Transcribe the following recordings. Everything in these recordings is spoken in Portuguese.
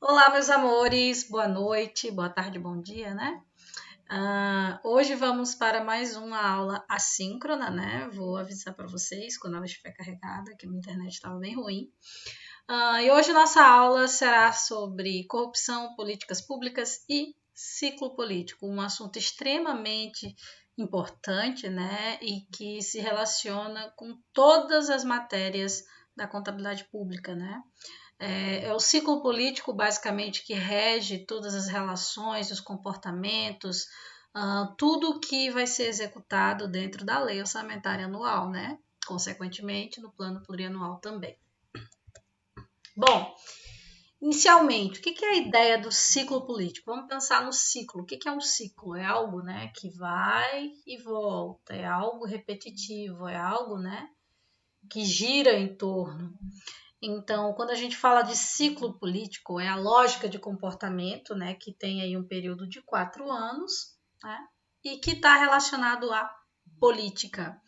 Olá, meus amores, boa noite, boa tarde, bom dia, né? Hoje vamos para mais uma aula assíncrona, né? Vou avisar para vocês quando ela estiver carregada, que a minha internet estava bem ruim. E hoje nossa aula será sobre corrupção, políticas públicas e ciclo político, um assunto extremamente importante, né? E que se relaciona com todas as matérias da contabilidade pública, né? É o ciclo político, basicamente, que rege todas as relações, os comportamentos, tudo que vai ser executado dentro da lei orçamentária anual, né? Consequentemente, no plano plurianual também. Bom, inicialmente, o que é a ideia do ciclo político? Vamos pensar no ciclo. O que é um ciclo? É algo, né, que vai e volta, é algo repetitivo, é algo, né, que gira em torno. Então, quando a gente fala de ciclo político, é a lógica de comportamento, né, que tem aí um período de 4 anos, né, e que está relacionado à política.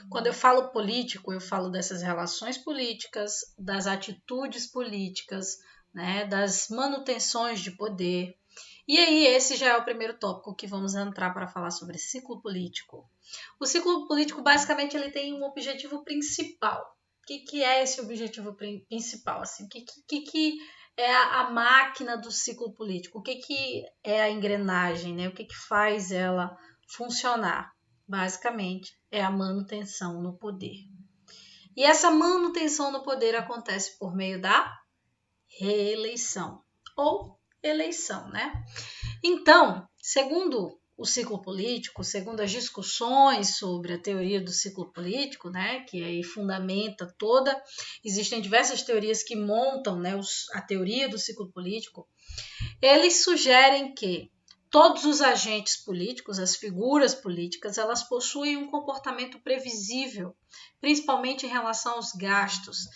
Quando eu falo político, eu falo dessas relações políticas, das atitudes políticas, né, das manutenções de poder. E aí, esse já é o primeiro tópico que vamos entrar para falar sobre ciclo político. O ciclo político, basicamente, ele tem um objetivo principal. O que é esse objetivo principal? Assim, o que é a máquina do ciclo político? O que é a engrenagem? Né? O que faz ela funcionar? Basicamente, é a manutenção no poder. E essa manutenção no poder acontece por meio da reeleição ou eleição, né? Então, segundo o ciclo político, segundo as discussões sobre a teoria do ciclo político, né, que aí fundamenta toda, existem diversas teorias que montam, né, a teoria do ciclo político, eles sugerem que todos os agentes políticos, as figuras políticas, elas possuem um comportamento previsível, principalmente em relação aos gastos,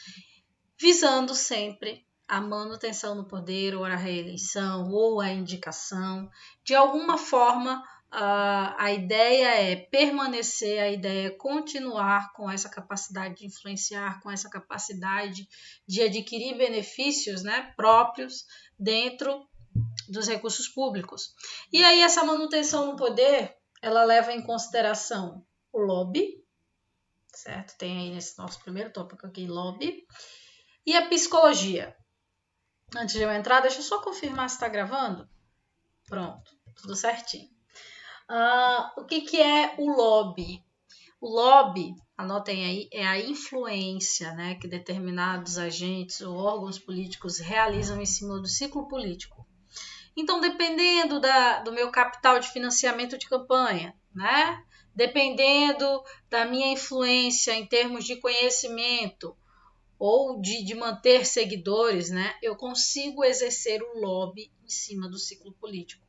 visando sempre a manutenção no poder, ou a reeleição, ou a indicação. De alguma forma, a ideia é permanecer, a ideia é continuar com essa capacidade de influenciar, com essa capacidade de adquirir benefícios, né, próprios dentro dos recursos públicos. E aí essa manutenção no poder, ela leva em consideração o lobby, certo? Tem aí nesse nosso primeiro tópico aqui, lobby, e a psicologia. Antes de eu entrar, deixa eu só confirmar se está gravando. Pronto, tudo certinho. O que é o lobby? O lobby, anotem aí, é a influência, né, que determinados agentes ou órgãos políticos realizam em cima do ciclo político. Então, dependendo do meu capital de financiamento de campanha, né, dependendo da minha influência em termos de conhecimento, ou de manter seguidores, né, eu consigo exercer o lobby em cima do ciclo político.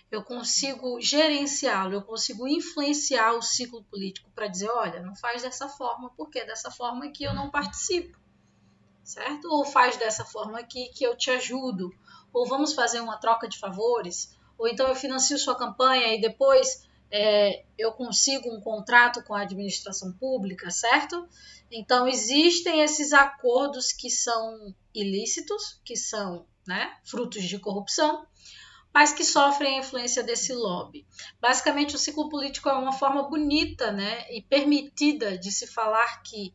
Eu consigo gerenciá-lo, eu consigo influenciar o ciclo político para dizer, olha, não faz dessa forma, porque é dessa forma que eu não participo, certo? Ou faz dessa forma aqui que eu te ajudo, ou vamos fazer uma troca de favores, ou então eu financio sua campanha e depois eu consigo um contrato com a administração pública, certo? Então, existem esses acordos que são ilícitos, que são, né, frutos de corrupção, mas que sofrem a influência desse lobby. Basicamente, o ciclo político é uma forma bonita, né, e permitida de se falar que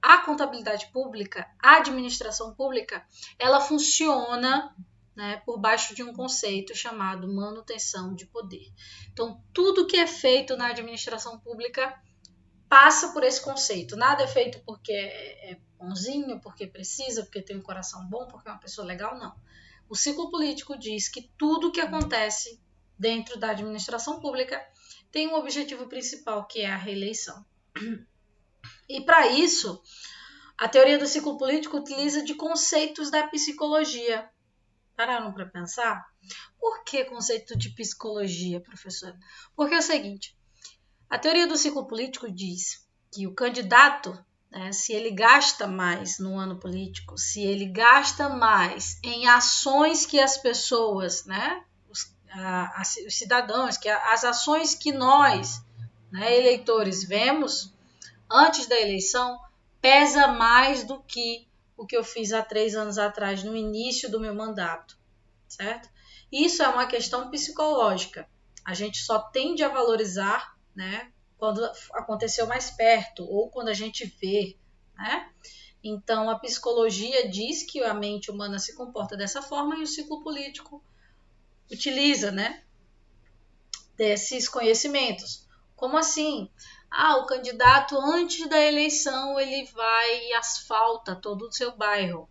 a contabilidade pública, a administração pública, ela funciona, né, por baixo de um conceito chamado manutenção de poder. Então, tudo que é feito na administração pública passa por esse conceito. Nada é feito porque é bonzinho, porque precisa, porque tem um coração bom, porque é uma pessoa legal, não. O ciclo político diz que tudo que acontece dentro da administração pública tem um objetivo principal, que é a reeleição. E para isso, a teoria do ciclo político utiliza de conceitos da psicologia. Pararam para pensar? Por que conceito de psicologia, professor? Porque é o seguinte, a teoria do ciclo político diz que o candidato, né, se ele gasta mais no ano político, se ele gasta mais em ações que as pessoas, né, os cidadãos, que as ações que nós, né, eleitores, vemos antes da eleição, pesa mais do que o que eu fiz há 3 anos atrás, no início do meu mandato. certo? Isso é uma questão psicológica. A gente só tende a valorizar, né, quando aconteceu mais perto ou quando a gente vê, né? Então, a psicologia diz que a mente humana se comporta dessa forma e o ciclo político utiliza, né, desses conhecimentos. Como assim? O candidato antes da eleição ele vai e asfalta todo o seu bairro.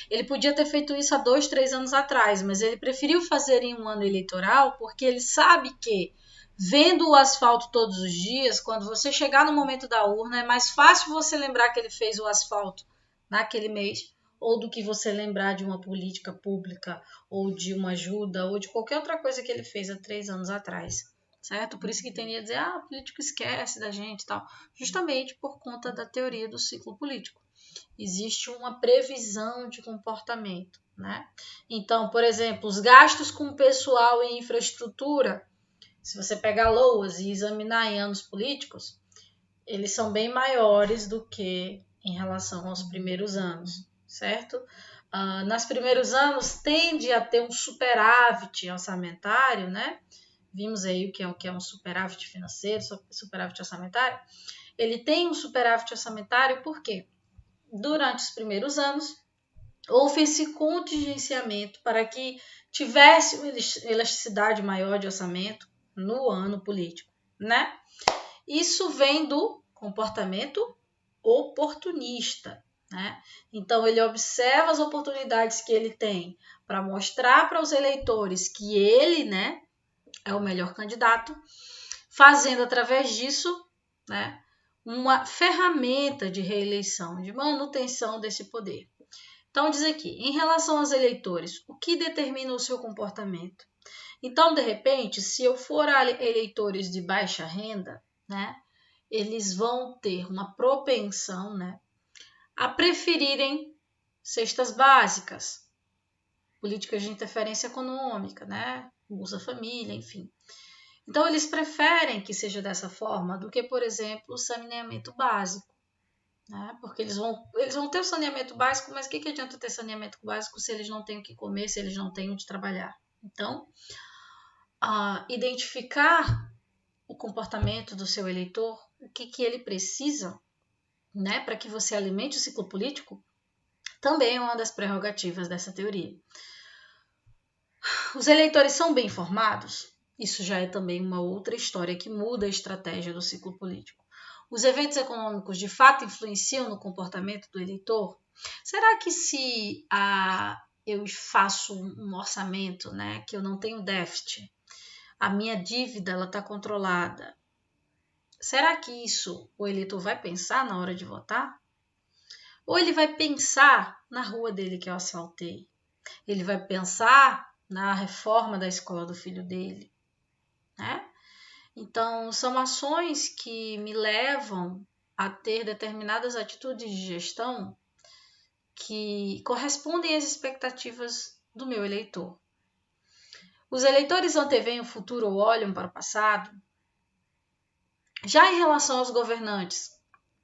Ele podia ter feito isso há 2, 3 anos atrás, mas ele preferiu fazer em um ano eleitoral porque ele sabe que, vendo o asfalto todos os dias, quando você chegar no momento da urna, é mais fácil você lembrar que ele fez o asfalto naquele mês, ou do que você lembrar de uma política pública, ou de uma ajuda, ou de qualquer outra coisa que ele fez há 3 anos atrás. Certo? Por isso que tem a dizer, o político esquece da gente e tal. Justamente por conta da teoria do ciclo político. Existe uma previsão de comportamento, né? Então, por exemplo, os gastos com pessoal e infraestrutura, se você pegar LOAS e examinar em anos políticos, eles são bem maiores do que em relação aos primeiros anos, certo? Nos primeiros anos tende a ter um superávit orçamentário, né? Vimos aí o que é um superávit financeiro, superávit orçamentário. Ele tem um superávit orçamentário por quê? Durante os primeiros anos, houve esse contingenciamento para que tivesse uma elasticidade maior de orçamento no ano político, né? Isso vem do comportamento oportunista, né? Então, ele observa as oportunidades que ele tem para mostrar para os eleitores que ele, né, é o melhor candidato, fazendo através disso, né, uma ferramenta de reeleição, de manutenção desse poder. Então, diz aqui, em relação aos eleitores, o que determina o seu comportamento? Então, de repente, se eu for a eleitores de baixa renda, né, eles vão ter uma propensão, né, a preferirem cestas básicas, políticas de interferência econômica, né, Bolsa Família, enfim. Então, eles preferem que seja dessa forma do que, por exemplo, o saneamento básico. Né? Porque eles vão ter o saneamento básico, mas o que adianta ter saneamento básico se eles não têm o que comer, se eles não têm onde trabalhar? Então, identificar o comportamento do seu eleitor, o que ele precisa, né, para que você alimente o ciclo político, também é uma das prerrogativas dessa teoria. Os eleitores são bem informados? Isso já é também uma outra história que muda a estratégia do ciclo político. Os eventos econômicos de fato influenciam no comportamento do eleitor? Será que se eu faço um orçamento, né, que eu não tenho déficit, a minha dívida está controlada, será que isso o eleitor vai pensar na hora de votar? Ou ele vai pensar na rua dele que eu asfaltei? Ele vai pensar na reforma da escola do filho dele, né? Então, são ações que me levam a ter determinadas atitudes de gestão que correspondem às expectativas do meu eleitor. Os eleitores anteveem o futuro ou olham para o passado? Já em relação aos governantes,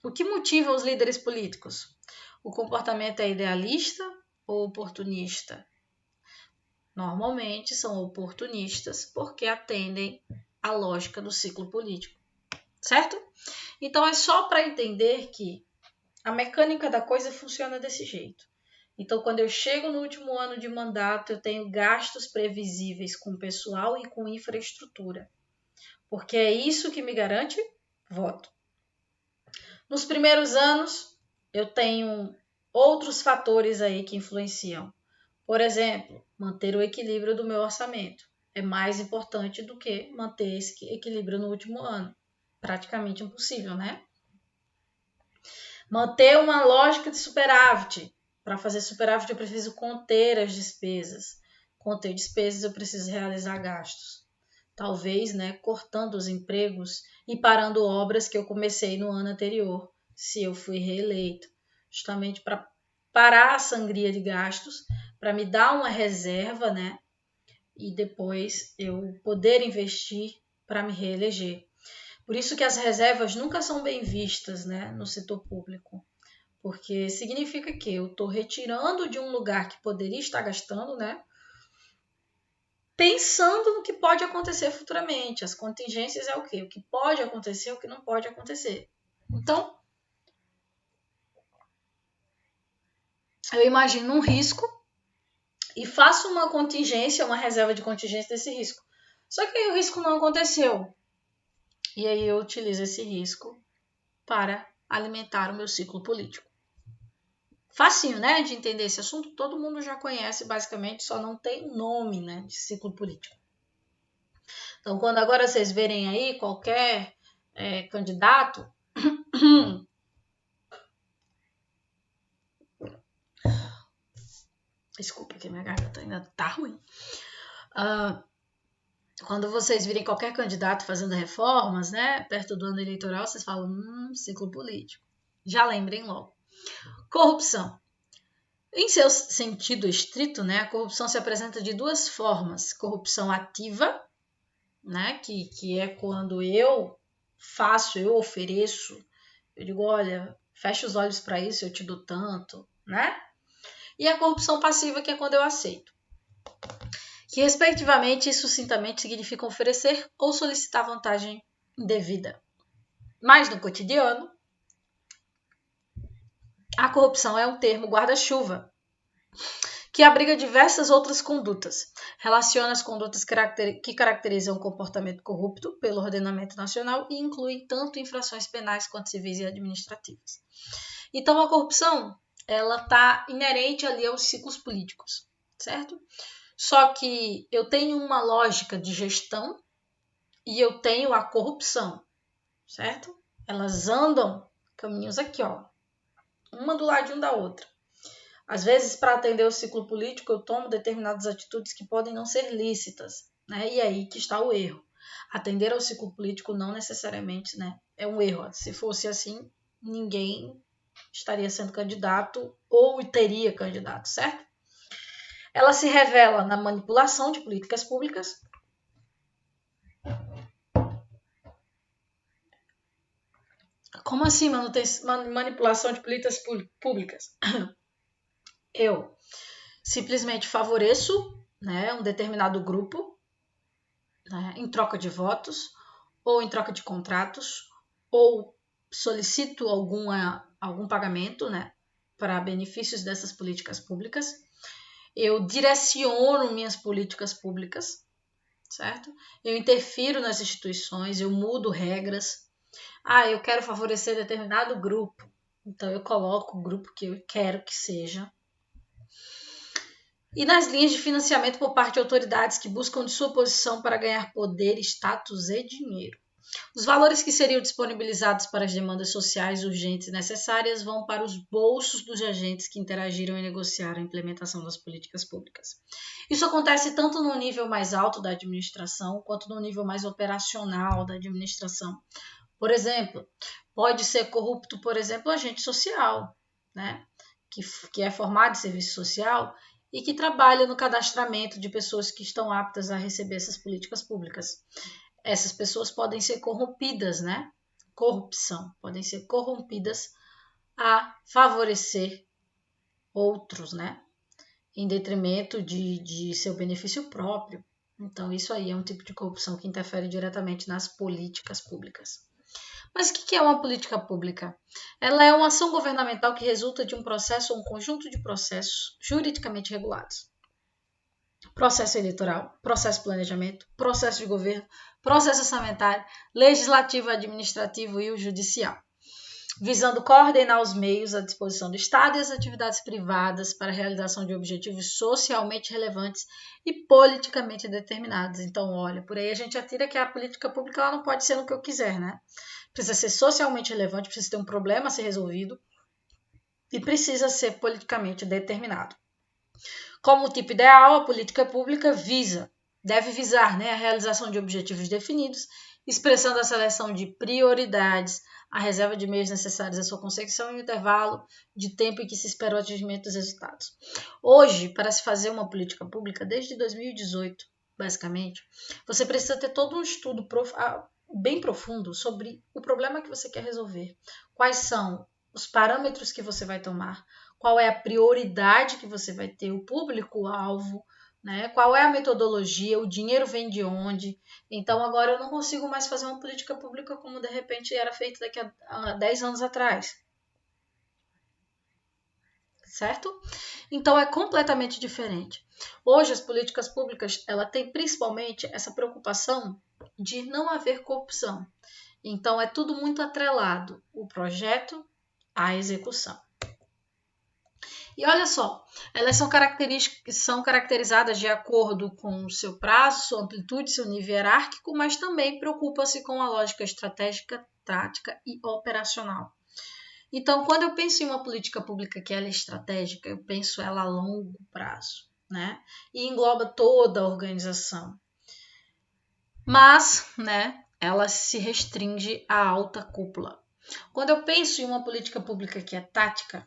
o que motiva os líderes políticos? O comportamento é idealista ou oportunista? Normalmente são oportunistas porque atendem à lógica do ciclo político, certo? Então é só para entender que a mecânica da coisa funciona desse jeito. Então, quando eu chego no último ano de mandato, eu tenho gastos previsíveis com pessoal e com infraestrutura, porque é isso que me garante voto. Nos primeiros anos, eu tenho outros fatores aí que influenciam. Por exemplo, manter o equilíbrio do meu orçamento é mais importante do que manter esse equilíbrio no último ano. Praticamente impossível, né? Manter uma lógica de superávit. Para fazer superávit, eu preciso conter as despesas. Conter despesas, eu preciso realizar gastos. Talvez, né, cortando os empregos e parando obras que eu comecei no ano anterior, se eu fui reeleito. Justamente para parar a sangria de gastos, para me dar uma reserva, né? E depois eu poder investir para me reeleger. Por isso que as reservas nunca são bem vistas, né, no setor público, porque significa que eu estou retirando de um lugar que poderia estar gastando, né, pensando no que pode acontecer futuramente. As contingências é o quê? O que pode acontecer, o que não pode acontecer. Então, eu imagino um risco e faço uma contingência, uma reserva de contingência desse risco. Só que aí o risco não aconteceu. E aí eu utilizo esse risco para alimentar o meu ciclo político. Facinho, né, de entender esse assunto. Todo mundo já conhece, basicamente, só não tem nome, né, de ciclo político. Então, quando agora vocês verem aí qualquer candidato... Desculpa que minha garganta ainda tá ruim. Quando vocês virem qualquer candidato fazendo reformas, né, perto do ano eleitoral, vocês falam, ciclo político. Já lembrem logo. Corrupção. Em seu sentido estrito, né, a corrupção se apresenta de duas formas. Corrupção ativa, né, que é quando eu faço, eu ofereço, eu digo, olha, fecha os olhos para isso, eu te dou tanto, né? E a corrupção passiva, que é quando eu aceito. Que, respectivamente e sucintamente, significa oferecer ou solicitar vantagem indevida. Mas, no cotidiano, a corrupção é um termo guarda-chuva, que abriga diversas outras condutas. Relaciona as condutas que caracterizam o comportamento corrupto pelo ordenamento nacional e inclui tanto infrações penais quanto civis e administrativas. Então, a corrupção, ela está inerente ali aos ciclos políticos, certo? Só que eu tenho uma lógica de gestão e eu tenho a corrupção, certo? Elas andam caminhos aqui, ó, uma do ladinho da outra. Às vezes, para atender o ciclo político, eu tomo determinadas atitudes que podem não ser lícitas, né? E aí que está o erro. Atender ao ciclo político não necessariamente, né, é um erro. Se fosse assim, ninguém estaria sendo candidato ou teria candidato, certo? Ela se revela na manipulação de políticas públicas. Como assim manipulação de políticas públicas? Eu simplesmente favoreço, né, um determinado grupo, né, em troca de votos, ou em troca de contratos, ou solicito algum pagamento, né, para benefícios dessas políticas públicas. Eu direciono minhas políticas públicas, certo? Eu interfiro nas instituições, eu mudo regras. Eu quero favorecer determinado grupo, então eu coloco o grupo que eu quero que seja. E nas linhas de financiamento por parte de autoridades que buscam de sua posição para ganhar poder, status e dinheiro. Os valores que seriam disponibilizados para as demandas sociais urgentes e necessárias vão para os bolsos dos agentes que interagiram e negociaram a implementação das políticas públicas. Isso acontece tanto no nível mais alto da administração, quanto no nível mais operacional da administração. Por exemplo, pode ser corrupto, por exemplo, o agente social, né? que é formado em serviço social e que trabalha no cadastramento de pessoas que estão aptas a receber essas políticas públicas. Essas pessoas podem ser corrompidas, né? Corrupção, podem ser corrompidas a favorecer outros, né? Em detrimento de seu benefício próprio. Então, isso aí é um tipo de corrupção que interfere diretamente nas políticas públicas. Mas o que é uma política pública? Ela é uma ação governamental que resulta de um processo ou um conjunto de processos juridicamente regulados. Processo eleitoral, processo de planejamento, processo de governo, processo orçamentário, legislativo, administrativo e o judicial, visando coordenar os meios à disposição do Estado e as atividades privadas para a realização de objetivos socialmente relevantes e politicamente determinados. Então, olha, por aí a gente atira que a política pública ela não pode ser no que eu quiser, né? Precisa ser socialmente relevante, precisa ter um problema a ser resolvido e precisa ser politicamente determinado. Como tipo ideal, a política pública deve visar, né, a realização de objetivos definidos, expressando a seleção de prioridades, a reserva de meios necessários à sua consecução e o intervalo de tempo em que se espera o atingimento dos resultados. Hoje, para se fazer uma política pública, desde 2018, basicamente, você precisa ter todo um estudo bem profundo sobre o problema que você quer resolver. Quais são os parâmetros que você vai tomar, qual é a prioridade que você vai ter, o público-alvo, né? Qual é a metodologia, o dinheiro vem de onde. Então agora eu não consigo mais fazer uma política pública como de repente era feito daqui a 10 anos atrás. Certo? Então é completamente diferente. Hoje as políticas públicas, ela tem principalmente essa preocupação de não haver corrupção. Então é tudo muito atrelado, o projeto à execução. E olha só, elas são caracterizadas de acordo com o seu prazo, sua amplitude, seu nível hierárquico, mas também preocupa-se com a lógica estratégica, tática e operacional. Então, quando eu penso em uma política pública que ela é estratégica, eu penso ela a longo prazo, né? E engloba toda a organização. Mas, né, ela se restringe à alta cúpula. Quando eu penso em uma política pública que é tática,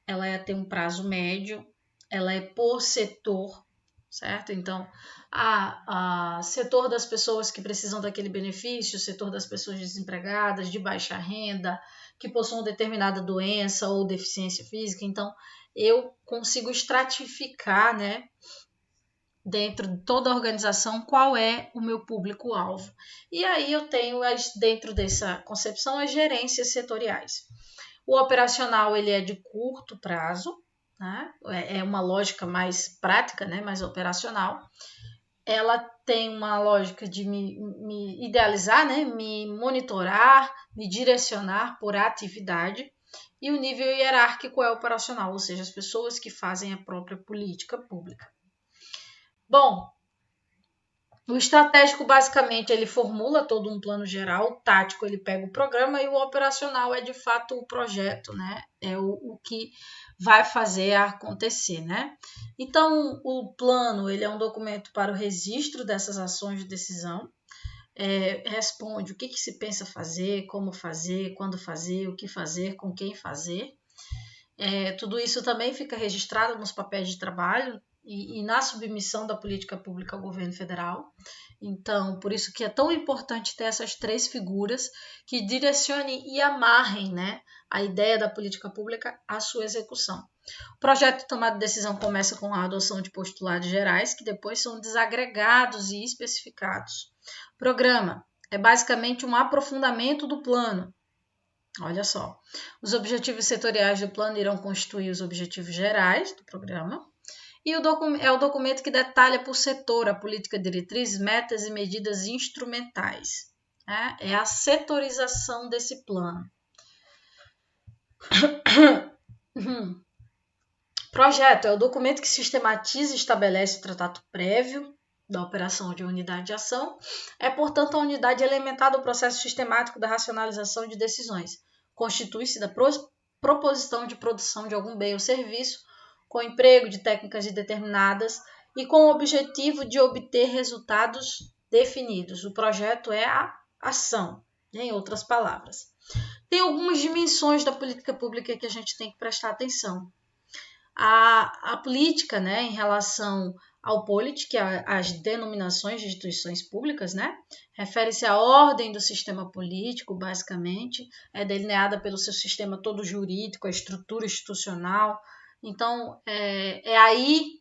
ela é ter um prazo médio, ela é por setor, certo? Então, setor das pessoas que precisam daquele benefício, setor das pessoas desempregadas, de baixa renda, que possuam determinada doença ou deficiência física. Então, eu consigo estratificar, né, dentro de toda a organização, qual é o meu público-alvo. E aí eu tenho, dentro dessa concepção, as gerências setoriais. O operacional ele é de curto prazo, né? É uma lógica mais prática, né? Mais operacional. Ela tem uma lógica de me idealizar, né? Me monitorar, me direcionar por atividade. E o nível hierárquico é operacional, ou seja, as pessoas que fazem a própria política pública. Bom, o estratégico, basicamente, ele formula todo um plano geral, o tático, ele pega o programa e o operacional é, de fato, o projeto, né? É o que vai fazer acontecer, né? Então, o plano, ele é um documento para o registro dessas ações de decisão, responde o que se pensa fazer, como fazer, quando fazer, o que fazer, com quem fazer. Tudo isso também fica registrado nos papéis de trabalho e na submissão da política pública ao governo federal. Então, por isso que é tão importante ter essas três figuras que direcionem e amarrem, né, a ideia da política pública à sua execução. O projeto de tomada de decisão começa com a adoção de postulados gerais, que depois são desagregados e especificados. O programa é basicamente um aprofundamento do plano. Olha só, os objetivos setoriais do plano irão constituir os objetivos gerais do programa. E é o documento que detalha por setor a política diretriz, metas e medidas instrumentais. Né? É a setorização desse plano. Projeto é o documento que sistematiza e estabelece o tratado prévio da operação de unidade de ação. É, portanto, a unidade elementar do processo sistemático da racionalização de decisões. Constitui-se da proposição de produção de algum bem ou serviço, com emprego de técnicas determinadas e com o objetivo de obter resultados definidos. O projeto é a ação, em outras palavras. Tem algumas dimensões da política pública que a gente tem que prestar atenção. A política, né, em relação ao polit, que é as denominações de instituições públicas, né, refere-se à ordem do sistema político, basicamente, é delineada pelo seu sistema todo jurídico, a estrutura institucional. Então, é aí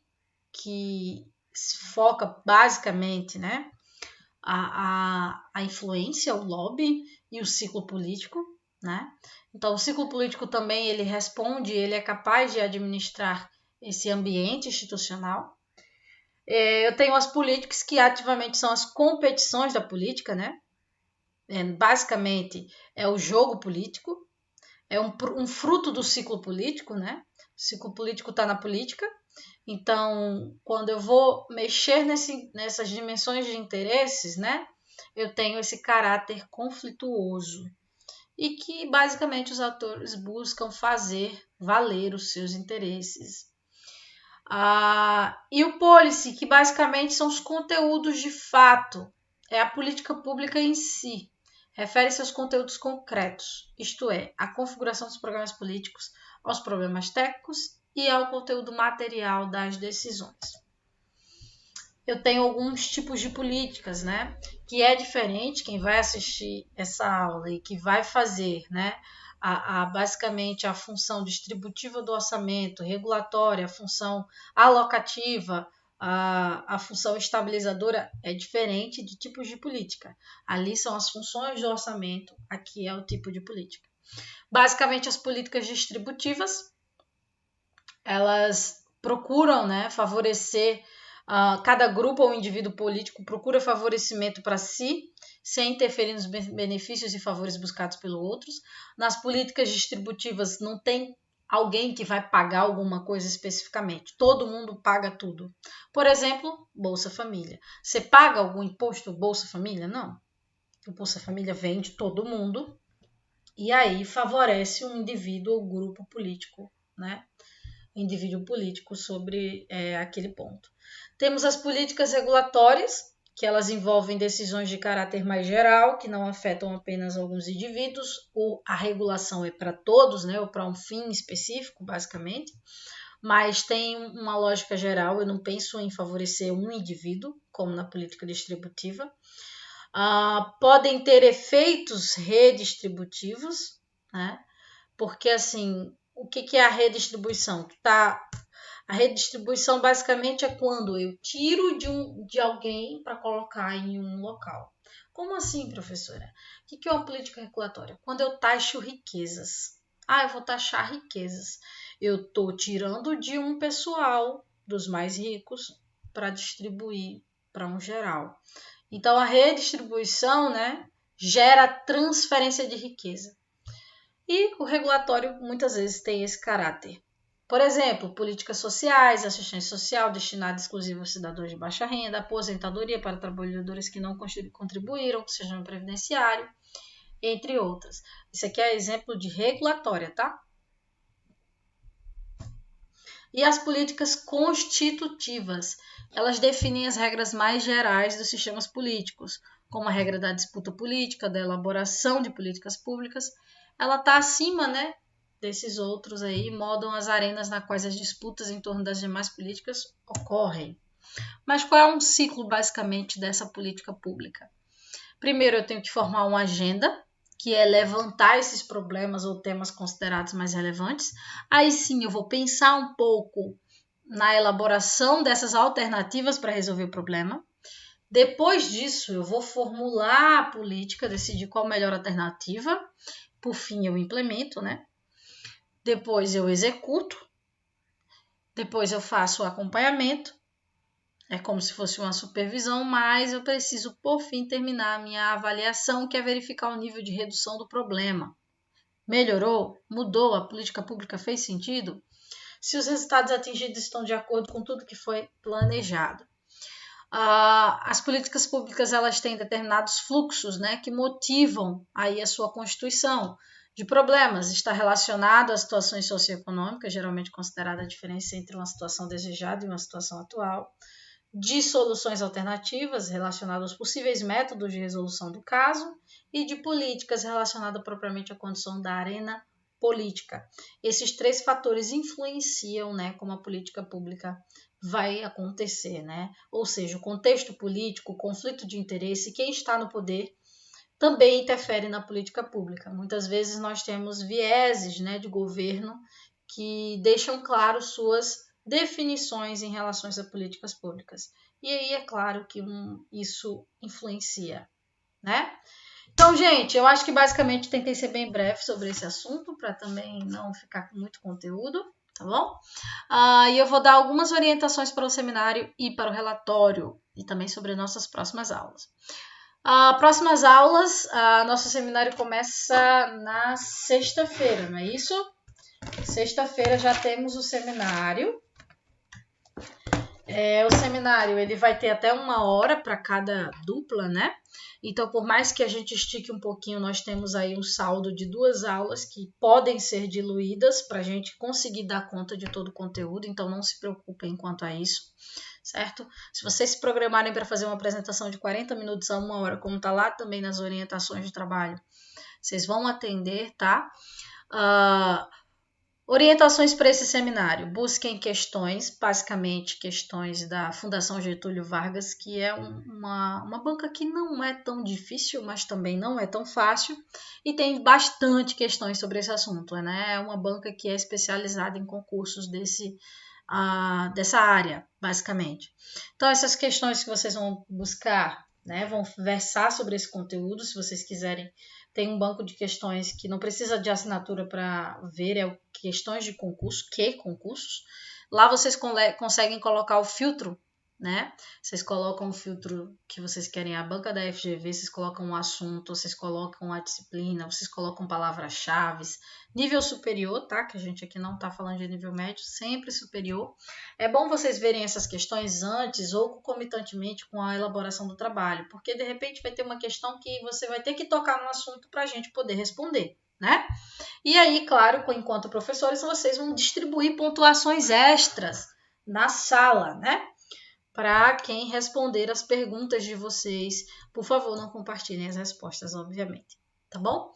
que se foca basicamente, né, a influência, o lobby e o ciclo político, né? Então, o ciclo político também ele responde, ele é capaz de administrar esse ambiente institucional. Eu tenho as políticas que ativamente são as competições da política, né? Basicamente, é o jogo político, é um fruto do ciclo político, né? O ciclo político está na política. Então, quando eu vou mexer nessas dimensões de interesses, né? Eu tenho esse caráter conflituoso e que basicamente os atores buscam fazer valer os seus interesses. E o policy, que basicamente são os conteúdos de fato, é a política pública em si. Refere-se aos conteúdos concretos, isto é, a configuração dos programas políticos, aos problemas técnicos e ao conteúdo material das decisões. Eu tenho alguns tipos de políticas, né? Que é diferente, quem vai assistir essa aula e que vai fazer, né? Basicamente a função distributiva do orçamento, regulatória, a função alocativa, a função estabilizadora é diferente de tipos de política. Ali são as funções do orçamento, aqui é o tipo de política. Basicamente, as políticas distributivas, elas procuram, né, favorecer cada grupo ou indivíduo político procura favorecimento para si, sem interferir nos benefícios e favores buscados pelos outros. Nas políticas distributivas não tem alguém que vai pagar alguma coisa especificamente. Todo mundo paga tudo. Por exemplo, Bolsa Família. Você paga algum imposto Bolsa Família? Não. O Bolsa Família vem de todo mundo e aí favorece um indivíduo ou grupo político, né? Indivíduo político sobre aquele ponto. Temos as políticas regulatórias, que elas envolvem decisões de caráter mais geral, que não afetam apenas alguns indivíduos, ou a regulação é para todos, né, ou para um fim específico, basicamente, mas tem uma lógica geral, eu não penso em favorecer um indivíduo, como na política distributiva. Podem ter efeitos redistributivos, né, porque assim, o que é a redistribuição? A redistribuição basicamente é quando eu tiro de alguém para colocar em um local. Como assim, professora? O que é uma política regulatória? Quando eu taxo riquezas. Eu vou taxar riquezas. Eu estou tirando de um pessoal, dos mais ricos, para distribuir para um geral. Então, a redistribuição, né, gera transferência de riqueza. E o regulatório muitas vezes tem esse caráter. Por exemplo, políticas sociais, assistência social destinada exclusiva aos cidadãos de baixa renda, aposentadoria para trabalhadores que não contribuíram com o sistema previdenciário, entre outras. Isso aqui é exemplo de regulatória, tá? E as políticas constitutivas, elas definem as regras mais gerais dos sistemas políticos, como a regra da disputa política, da elaboração de políticas públicas. Ela está acima, né, desses outros aí, moldam as arenas nas quais as disputas em torno das demais políticas ocorrem. Mas qual é um ciclo, basicamente, dessa política pública? Primeiro, eu tenho que formar uma agenda, que é levantar esses problemas ou temas considerados mais relevantes. Aí sim, eu vou pensar um pouco na elaboração dessas alternativas para resolver o problema. Depois disso, eu vou formular a política, decidir qual a melhor alternativa. Por fim, eu implemento, né? Depois eu executo, depois eu faço o acompanhamento, é como se fosse uma supervisão, mas eu preciso, por fim, terminar a minha avaliação, que é verificar o nível de redução do problema. Melhorou? Mudou? A política pública fez sentido? Se os resultados atingidos estão de acordo com tudo que foi planejado. As políticas públicas, elas têm determinados fluxos, né, que motivam aí a sua constituição de problemas. Está relacionado às situações socioeconômicas, geralmente considerada a diferença entre uma situação desejada e uma situação atual, de soluções alternativas relacionadas aos possíveis métodos de resolução do caso e de políticas relacionadas propriamente à condição da arena política. Esses três fatores influenciam, né, como a política pública vai acontecer, né? Ou seja, o contexto político, o conflito de interesse, quem está no poder também interfere na política pública. Muitas vezes nós temos vieses, né, de governo que deixam claro suas definições em relação a políticas públicas. E aí é claro que isso influencia, né? Então, gente, eu acho que basicamente tentei ser bem breve sobre esse assunto, para também não ficar com muito conteúdo, tá bom? E eu vou dar algumas orientações para o seminário e para o relatório, e também sobre nossas próximas aulas. Próximas aulas, nosso seminário começa na sexta-feira, não é isso? Sexta-feira já temos o seminário. O seminário ele vai ter até 1 hora para cada dupla, né? Então, por mais que a gente estique um pouquinho, nós temos aí um saldo de 2 aulas que podem ser diluídas para a gente conseguir dar conta de todo o conteúdo, então não se preocupem quanto a isso, certo? Se vocês se programarem para fazer uma apresentação de 40 minutos a 1 hora, como está lá também nas orientações de trabalho, vocês vão atender, tá? Orientações para esse seminário. Busquem questões, basicamente questões da Fundação Getúlio Vargas, que é uma banca que não é tão difícil, mas também não é tão fácil, e tem bastante questões sobre esse assunto, né? É uma banca que é especializada em concursos dessa área, basicamente. Então, essas questões que vocês vão buscar, né, vão versar sobre esse conteúdo, se vocês quiserem. Tem um banco de questões que não precisa de assinatura para ver, é questões de concurso, concursos. Lá vocês conseguem colocar o filtro, né? Vocês colocam o filtro que vocês querem, a banca da FGV, vocês colocam um assunto, vocês colocam a disciplina, vocês colocam palavras-chave, nível superior, tá? Que a gente aqui não tá falando de nível médio, sempre superior. É bom vocês verem essas questões antes ou concomitantemente com a elaboração do trabalho, porque de repente vai ter uma questão que você vai ter que tocar no assunto para a gente poder responder, né? E aí, claro, enquanto professores, vocês vão distribuir pontuações extras na sala, né? Para quem responder as perguntas de vocês. Por favor, não compartilhem as respostas, obviamente. Tá bom?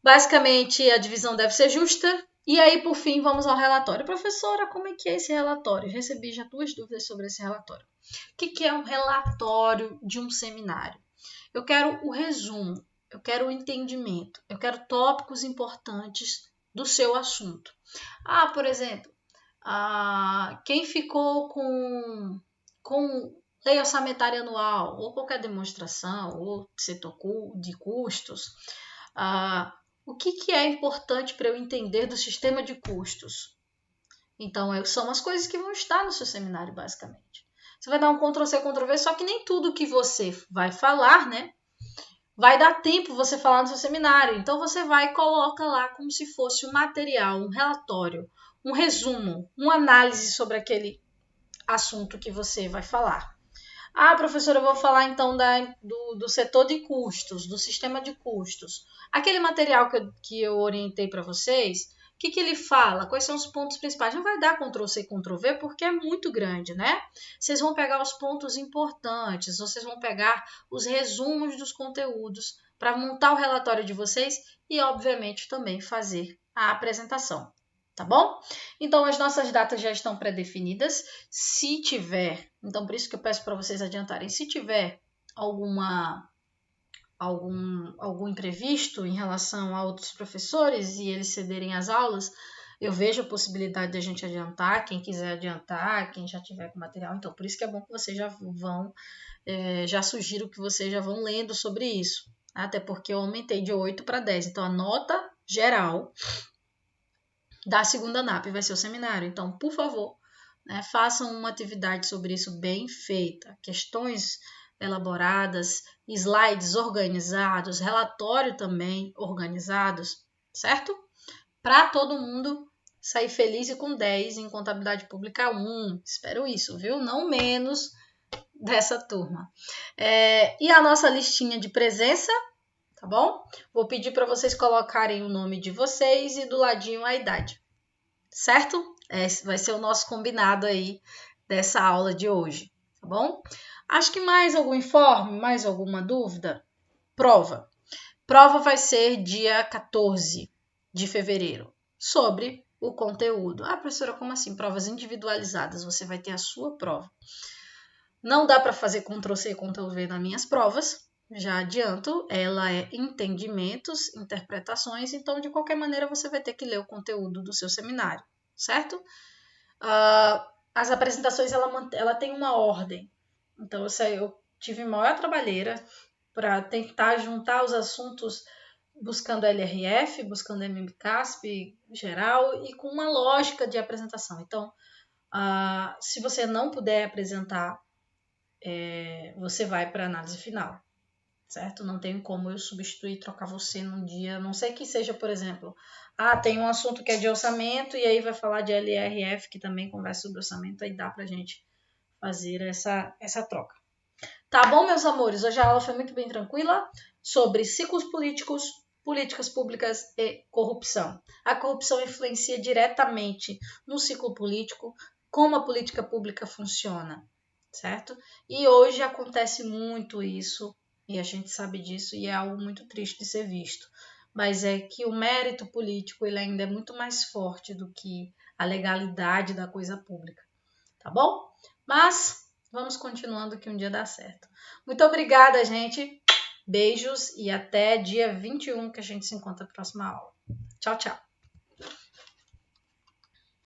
Basicamente, a divisão deve ser justa. E aí, por fim, vamos ao relatório. Professora, como é que é esse relatório? Recebi já 2 dúvidas sobre esse relatório. O que é um relatório de um seminário? Eu quero o resumo, eu quero o entendimento, eu quero tópicos importantes do seu assunto. Por exemplo, quem ficou com lei orçamentária anual, ou qualquer demonstração, ou setor de custos, o que é importante para eu entender do sistema de custos? Então, são as coisas que vão estar no seu seminário, basicamente. Você vai dar um Ctrl+C, Ctrl+V, só que nem tudo que você vai falar, né, vai dar tempo você falar no seu seminário. Então, você vai e coloca lá como se fosse um material, um relatório, um resumo, uma análise sobre aquele assunto que você vai falar. Professora, eu vou falar então do setor de custos, do sistema de custos. Aquele material que eu orientei para vocês, o que ele fala? Quais são os pontos principais? Não vai dar Ctrl+C, Ctrl+V porque é muito grande, né? Vocês vão pegar os pontos importantes, vocês vão pegar os resumos dos conteúdos para montar o relatório de vocês e, obviamente, também fazer a apresentação. Tá bom? Então, as nossas datas já estão pré-definidas. Se tiver, então por isso que eu peço para vocês adiantarem, se tiver algum imprevisto em relação a outros professores e eles cederem as aulas, eu vejo a possibilidade de a gente adiantar, quem quiser adiantar, quem já tiver com material. Então, por isso que é bom que vocês já vão, já sugiro que vocês já vão lendo sobre isso. Até porque eu aumentei de 8 para 10. Então, a nota geral da segunda NAP vai ser o seminário. Então, por favor, né, façam uma atividade sobre isso bem feita. Questões elaboradas, slides organizados, relatório também organizados, certo? Para todo mundo sair feliz e com 10 em contabilidade pública 1. Espero isso, viu? Não menos dessa turma. E a nossa listinha de presença, tá bom? Vou pedir para vocês colocarem o nome de vocês e do ladinho a idade, certo? Esse vai ser o nosso combinado aí dessa aula de hoje, tá bom? Acho que mais algum informe, mais alguma dúvida? Prova. Prova vai ser dia 14 de fevereiro, sobre o conteúdo. Professora, como assim? Provas individualizadas, você vai ter a sua prova. Não dá para fazer Ctrl+C e Ctrl+V nas minhas provas, já adianto, ela é entendimentos, interpretações, então de qualquer maneira você vai ter que ler o conteúdo do seu seminário, certo? As apresentações, ela tem uma ordem, então eu tive maior trabalheira para tentar juntar os assuntos buscando LRF, buscando MCASP geral e com uma lógica de apresentação. Então, se você não puder apresentar, você vai para a análise final, certo? Não tem como eu substituir, trocar você num dia, a não sei que seja, por exemplo, tem um assunto que é de orçamento e aí vai falar de LRF, que também conversa sobre orçamento, aí dá pra gente fazer essa troca. Tá bom, meus amores? Hoje a aula foi muito bem tranquila sobre ciclos políticos, políticas públicas e corrupção. A corrupção influencia diretamente no ciclo político, como a política pública funciona, certo? E hoje acontece muito isso, e a gente sabe disso, e é algo muito triste de ser visto. Mas é que o mérito político ele ainda é muito mais forte do que a legalidade da coisa pública, tá bom? Mas vamos continuando que um dia dá certo. Muito obrigada, gente. Beijos e até dia 21 que a gente se encontra na próxima aula. Tchau, tchau.